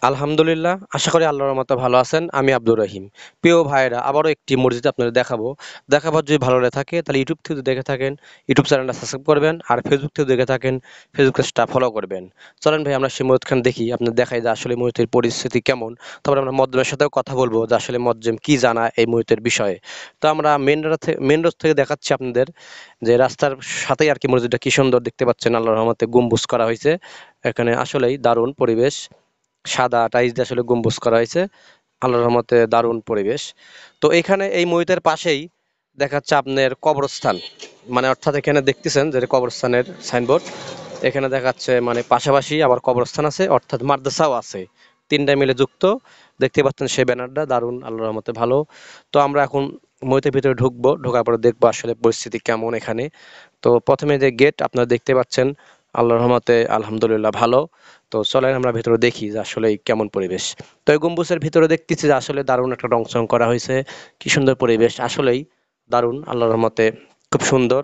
আলহামদুলিল্লাহ, আশা করি আল্লাহর রহমতে ভালো আছেন। আমি আব্দুর রহিম। প্রিয় ভাইয়েরা, আবারও একটি মসজিদ আপনাদের দেখাবার যদি ভালো লেগে থাকে তাহলে ইউটিউব থেকে যদি দেখে থাকেন ইউটিউব চ্যানেলটা সাবস্ক্রাইব করবেন, আর ফেসবুক থেকে দেখে থাকেন ফেসবুক পেজটা ফলো করবেন। চলেন ভাই আমরা সেই মসজিদখান দেখি, আপনাদের দেখাই যে আসলে মসজিদের পরিস্থিতি কেমন। তারপর আমরা মজ্জেমের সাথেও কথা বলবো যে আসলে মজ্জেম কি জানা এই মসজিদের বিষয়ে। তো আমরা মেন রোড থেকে দেখাচ্ছি আপনাদের, যে রাস্তার সাথেই আর কি মসজিদটা কি সুন্দর দেখতে পাচ্ছেন। আল্লাহর রহমতে গম্বুজ করা হয়েছে এখানে, আসলেই দারুণ পরিবেশ। সাদা টাইলস দিয়ে আসলে গম্বুজ করা হয়েছে। আল্লাহর রহমতে দারুণ পরিবেশ। তো এখানে এই মসজিদের পাশেই দেখাচ্ছে আপনার কবরস্থান, মানে অর্থাৎ এখানে দেখতেছেন যে কবরস্থানের সাইনবোর্ড। এখানে দেখাচ্ছে মানে পাশাপাশি আবার কবরস্থান আছে, অর্থাৎ মাদ্রাসাও আছে, তিনটা মিলে যুক্ত। দেখতে পাচ্ছেন সেই ব্যানারটা দারুণ, আল্লাহর রহমতে ভালো। তো আমরা এখন মসজিদের ভিতরে ঢুকবো, ঢোকার পরে দেখবো আসলে পরিস্থিতি কেমন এখানে। তো প্রথমে যে গেট আপনারা দেখতে পাচ্ছেন, আল্লাহর রহমতে আলহামদুলিল্লাহ ভালো। তো চলেন আমরা ভেতরে দেখি যে আসলে কেমন পরিবেশ। তো এই গম্বুজের ভিতরে দেখতেছি যে আসলে দারুণ একটা রং করা হয়েছে। কি সুন্দর পরিবেশ, আসলেই দারুণ, আল্লাহর রহমতে খুব সুন্দর।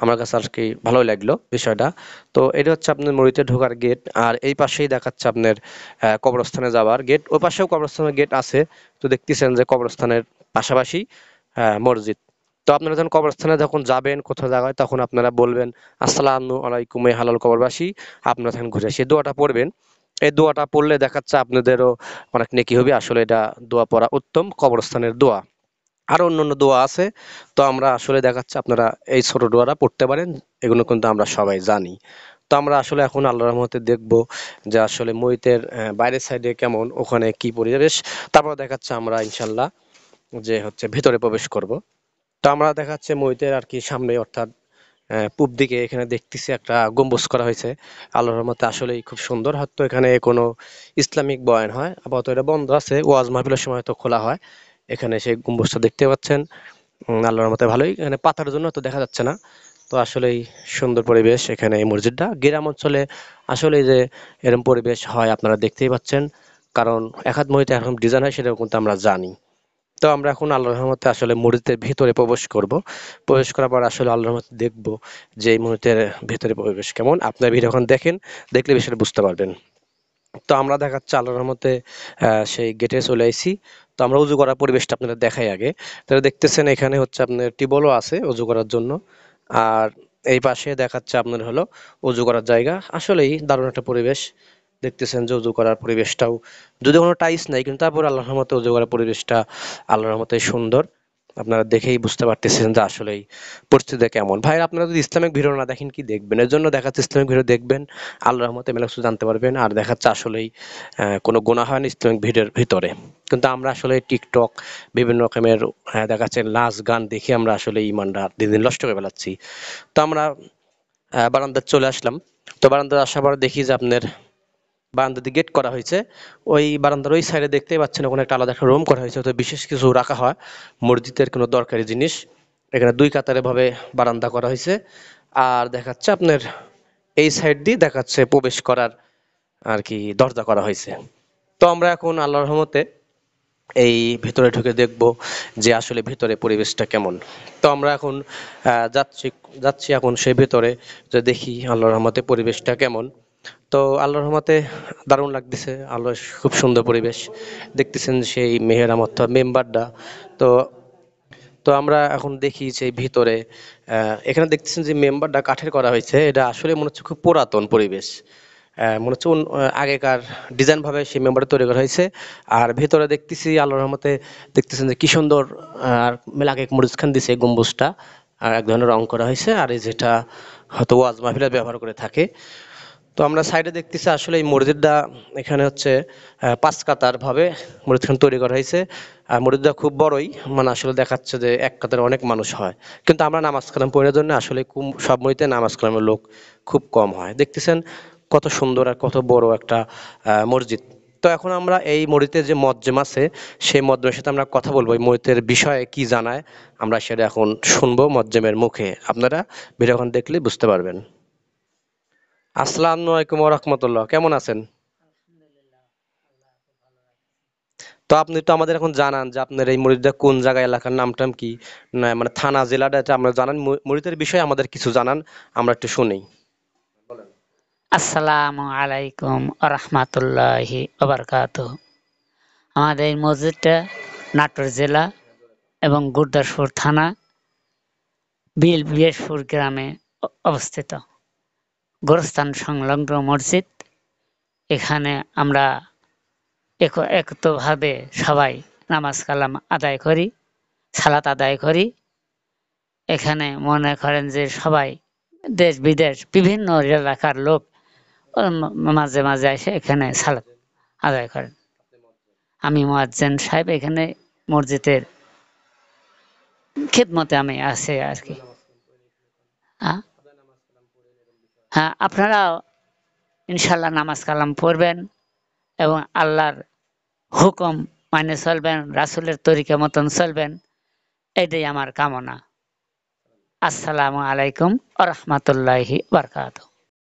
আমার কাছে আর কি ভালোই লাগলো বিষয়টা। তো এটা হচ্ছে আপনার মসজিদে ঢোকার গেট, আর এই পাশেই দেখাচ্ছে আপনার কবরস্থানে যাওয়ার গেট। ওই পাশেও কবরস্থানের গেট আছে। তো দেখতেছেন যে কবরস্থানের পাশাপাশি মসজিদ। তো আপনারা যখন কবরস্থানে যখন যাবেন কোথাও জায়গায়, তখন আপনারা বলবেন আসসালামু আলাইকুম এ হালাল কবরবাসী। আপনারা তখন ঘুরে এসে দোয়াটা পড়বেন। এই দোয়াটা পড়লে দেখাচ্ছে আপনাদেরও অনেক নেকি হবে। আসলে এটা দোয়া পড়া উত্তম, কবরস্থানের দোয়া। আরো অন্যান্য দোয়া আছে। তো আমরা আসলে দেখাচ্ছে আপনারা এই ছোট দোয়াটা পড়তে পারেন। এগুলো কিন্তু আমরা সবাই জানি। তো আমরা আসলে এখন আল্লাহর রহমতে দেখব যে আসলে মইতের বাইরের সাইডে কেমন, ওখানে কি পরিবেশ। তারপর দেখাচ্ছে আমরা ইনশাল্লাহ যে হচ্ছে ভেতরে প্রবেশ করব। তো আমরা দেখাচ্ছে মইতের আর কি সামনে, অর্থাৎ পূব দিকে এখানে দেখতেছি একটা গম্বুজ করা হয়েছে। আল্লাহর রহমতে আসলেই খুব সুন্দর। হয়তো এখানে কোনো ইসলামিক বয়ান হয়, আপাতত এটা বন্ধ আছে, ওয়াজ মাহফিলের সময় তো খোলা হয়। এখানে সেই গম্বুজটা দেখতে পাচ্ছেন। আল্লাহর রহমতে ভালোই, এখানে পাতার জন্য তো দেখা যাচ্ছে না। তো আসলেই সুন্দর পরিবেশ এখানে এই মসজিদটা। গ্রাম অঞ্চলে আসলে যে এরকম পরিবেশ হয় আপনারা দেখতেই পাচ্ছেন, কারণ একাধ মসজিদে এরকম ডিজাইন হয় সেটাও কিন্তু আমরা জানি। তো আমরা এখন আল্লাহর রহমতে আসলে মসজিদের ভিতরে প্রবেশ করব। প্রবেশ করার পর আসলে আল্লাহর রহমতে দেখব যে এই মুহূর্তের ভেতরে পরিবেশ কেমন। আপনার ভিডিও এখন দেখেন, দেখলে বিষয়টা বুঝতে পারবেন। তো আমরা দেখাচ্ছি আল্লাহর রহমতে সেই গেটে চলে আইছি। তো আমরা উজু করার পরিবেশটা আপনাদের দেখাই আগে। তাহলে দেখতেছেন এখানে হচ্ছে আপনার টিউবওয়েলও আছে উজু করার জন্য। আর এই পাশে দেখাচ্ছে আপনার হলো উজু করার জায়গা। আসলেই দারুণ একটা পরিবেশ। দেখতেছেন যে উজু করার পরিবেশটাও, যদি কোনো টাইলস নাই কিন্তু তারপর আল্লাহর রহমতে উজু করার পরিবেশটা আল্লাহর রহমতে সুন্দর। আপনারা দেখেই বুঝতে পারতেছেন যে আসলেই পরিস্থিতি কেমন। ভাই আপনারা যদি ইসলামিক ভিডিও না দেখেন কি দেখবেন? এর জন্য দেখাচ্ছে ইসলামিক ভিডিও দেখবেন, আল্লাহর রহমতে মেলা কিছু জানতে পারবেন। আর দেখাচ্ছে আসলেই কোনো গুনাহ হয় না ইসলামিক ভিডিওর ভিতরে। কিন্তু আমরা আসলে টিকটক বিভিন্ন রকমের দেখাচ্ছে নাচ গান দেখে আমরা আসলে ইমানটা দিন দিন নষ্ট করে ফেলাচ্ছি। তো আমরা বারান্দায় চলে আসলাম। তো বারান্দায় আসার পর দেখি যে আপনার বারান্দা দিয়ে গেট করা হয়েছে। ওই বারান্দার ওই সাইডে দেখতেই পাচ্ছেন ওখানে একটা আলাদা একটা রুম করা হয়েছে, তো বিশেষ কিছু রাখা হয় মসজিদের কোনো দরকারি জিনিস। এখানে দুই কাতারে ভাবে বারান্দা করা হয়েছে। আর দেখাচ্ছে আপনার এই সাইড দিয়ে দেখাচ্ছে প্রবেশ করার আর কি দরজা করা হয়েছে। তো আমরা এখন আল্লাহর রহমতে এই ভেতরে ঢুকে দেখব যে আসলে ভেতরে পরিবেশটা কেমন। তো আমরা এখন যাচ্ছি যাচ্ছি এখন সেই ভেতরে, যে দেখি আল্লাহর রহমতে পরিবেশটা কেমন। তো আল্লাহর রহমতে দারুণ লাগতেছে। আল্লাহ খুব সুন্দর পরিবেশ। দেখতেছেন সেই মেহেরাম অর্থাৎ মেম্বারটা। তো তো আমরা এখন দেখি যে ভিতরে এখানে দেখতেছেন যে মেম্বারটা কাঠের করা হয়েছে। এটা আসলে মনে হচ্ছে খুব পুরাতন পরিবেশ। মনে হচ্ছে আগেকার ডিজাইন ভাবে সেই মেম্বারটা তৈরি করা হয়েছে। আর ভেতরে দেখতেছি আল্লাহর রহমতে, দেখতেছেন যে কি সুন্দর আর মেলাকে মরিচখান দিছে গম্বুজটা। আর এক ধরনের রং করা হয়েছে, আর এই যেটা হয়তো ওয়াজ মাহফিলে ব্যবহার করে থাকে। তো আমরা সাইডে দেখতেছি আসলে এই মসজিদটা এখানে হচ্ছে পাঁচ কাতার ভাবে মসজিদখান তৈরি করা হয়েছে। আর মসজিদটা খুব বড়ই, মানে আসলে দেখাচ্ছে যে এক কাতারে অনেক মানুষ হয়। কিন্তু আমরা নামাজ কালাম পড়ার জন্য আসলে সব মসজিদে নামাজ কালামের লোক খুব কম হয়। দেখতেছেন কত সুন্দর আর কত বড় একটা মসজিদ। তো এখন আমরা এই মসজিদের যে মজ্জেম আছে, সেই মজ্জেমের সাথে আমরা কথা বলবো এই মসজিদের বিষয়ে কি জানায়। আমরা সেটা এখন শুনবো মজ্জেমের মুখে। আপনারা ভিডিওখান দেখলে বুঝতে পারবেন। আসসালামু আলাইকুম ওয়া রাহমাতুল্লাহ, কেমন আছেন? তো আপনি তো আমাদের এখন জানান যে আপনার এই মুরিদটা কোন জায়গা, এলাকার নামটাম কি, না মানে থানা জেলাটা, এটা আমরা জানান, মুরিদের বিষয়ে আমাদের কিছু জানান, আমরা একটু শুনি। বলেন। আসসালামু আলাইকুম আরহামাতুল্লাহি ওবারকাতুহ। আমাদের এই মসজিদটা নাটোর জেলা এবং গুরদাসপুর থানা বিএসপুর গ্রামে অবস্থিত। গোরস্থান সংলগ্ন মসজিদ। এখানে আমরা একত্রভাবে সবাই নামাজ কালাম আদায় করি, সালাত আদায় করি। এখানে মনে করেন যে সবাই দেশ বিদেশ বিভিন্ন এলাকার লোক মাঝে মাঝে এসে এখানে সালাত আদায় করেন। আমি মুয়াজ্জিন সাহেব, এখানে মসজিদের খিদমতে আমি আছি আর কি। হ্যাঁ, হ্যাঁ, আপনারা ইনশাল্লাহ নামাজ কালাম পড়বেন এবং আল্লাহর হুকুম মানে চলবেন, রাসূলের তরিকা মতন চলবেন, এটাই আমার কামনা। আসসালামু আলাইকুম ওয়া রাহমাতুল্লাহি ওয়া বারাকাতুহু।